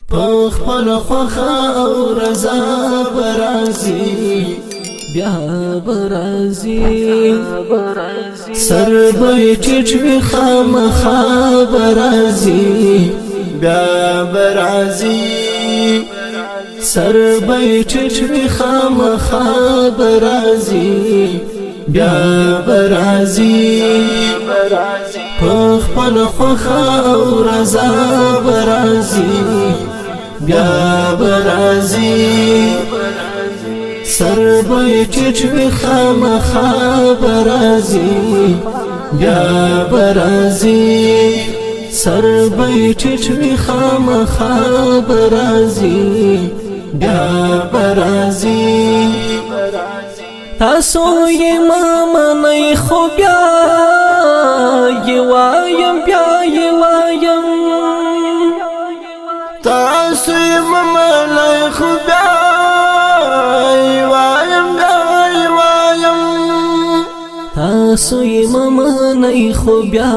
پخپل خوخه او رضا برازي بیا برازي سر به ټیټ وي خامخا برازي بیا برازي سر به ټیټ وي خامخا برازي بیا برازي پخپل خوخه او رضا برازي بیا برازي سر به ټیټ وي خامخا برازي بیا برازي سر به ټیټ وي خامخا برازي بیا برازي تاسو یې منئ خو بیا یې وایم بیا یې وایم تاسو یې منئ خو بیا یې وایم بیا یې وایم تاسو یې منئ خو بیا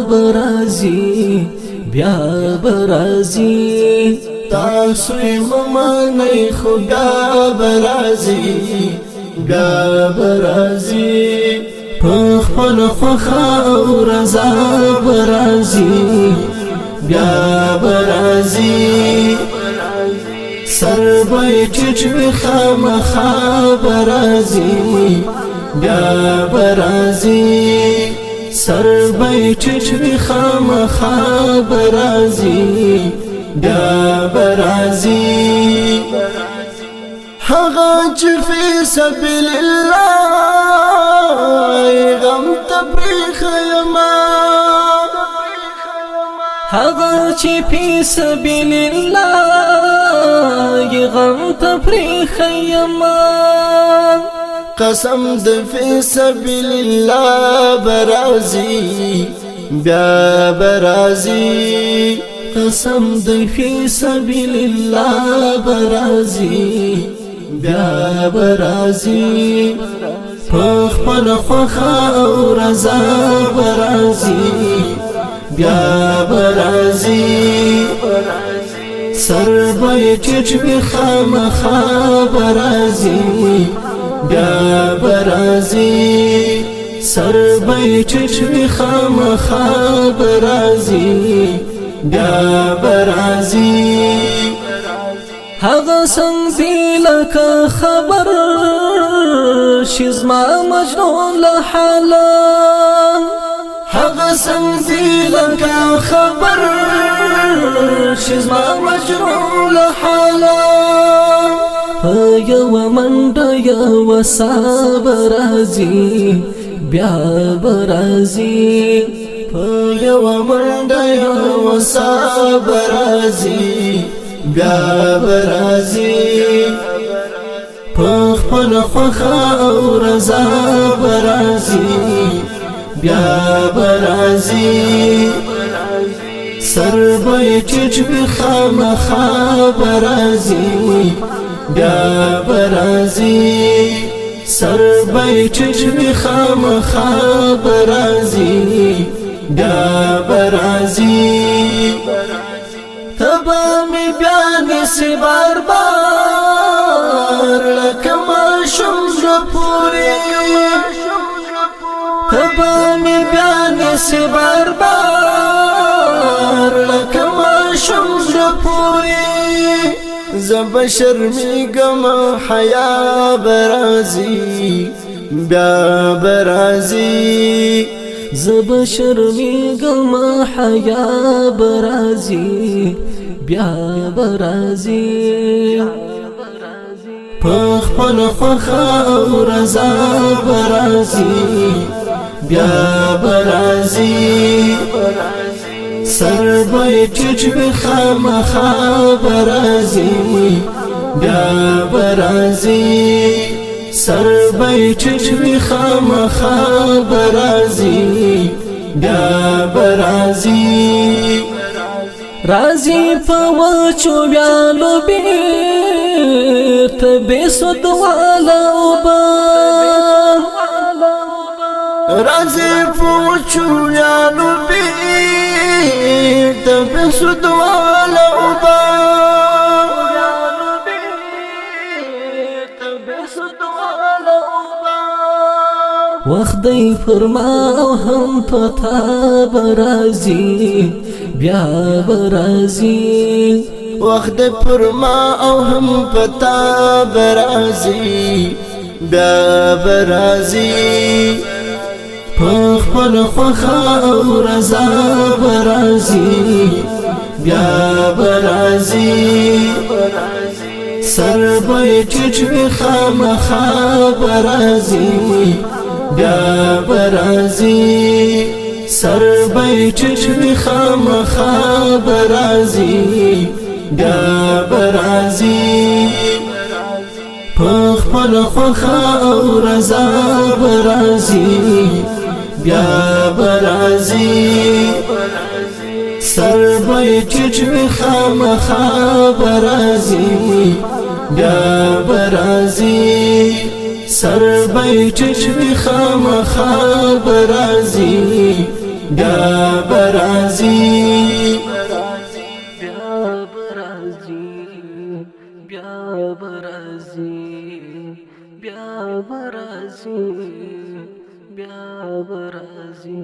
برازي بیا برازي تاسو یې منئ خو بیا برازي بیا برازي پخپل خوخه او رضا برازي بیا برازي سر به ټیټ وي خامخا برازي بیا برازي سر به ټیټ وي خامخا برازي بیا برازي هغه چې فی سبیل الله غم تبریخ یما هغه چې فی سبیل الله غم تبریخ یما قسم د فی سبیل الله برازي بیا برازي قسم د فی سبیل الله برازي بیا برازي پخپل خوخه او رضا برازي بیا برازي سر به ټیټ وي خامخا برازي بیا برازي سر به ټیټ وي خامخا برازي بیا برازي هغه څنګه دی لکه خبر شي زما مجنون له حاله هغه څنګه دی لکه خبر شي زما مجنون له حاله په یوه منډه یوه ساه برازي بیا برازي په یوه منډه یوه ساه برازي بیا برازي پخپل خوخه او رضا برازي بیا برازي سر به ټیټ وي خامخا برازي بیا برازي سر به ټیټ وي خامخا برازي بیا برازي تبا می بیانی سی بار بار لکما شمز پوری تبا می بیانی سی بار بار لکما شمز پوری زب شرمی گم حیا برازي بیا برازي زب شرمی گم حیا برازي بیا برازي پخپل خوخه او رضا برازي بیا برازي سر به ټیټ وي خامخا برازي بیا برازي سر به ټیټ وي خامخا برازي بیا برازي رازي په وچو ویالو بیرته بېسود والا اوبه رازي په وچو ویالو بیرته بېسود والا اوبه وخت دی فرما او هم پتا برازي بیا برازي وخت دی فرما او هم پتا برازي بیا برازي پخپل خوخا او رضا برازي بیا برازي سر بای چچوی خامخا برازي بیا برازي سر بای چچوی خامخا برازي بیا برازي پخپل خوخا او رضا برازي بیا برازي سر بای چچوی خامخا برازي بیا برازي سر بای چچوی خامخا برازي بیا برازي بیا برازي بیا برازي بیا برازي بیا برازي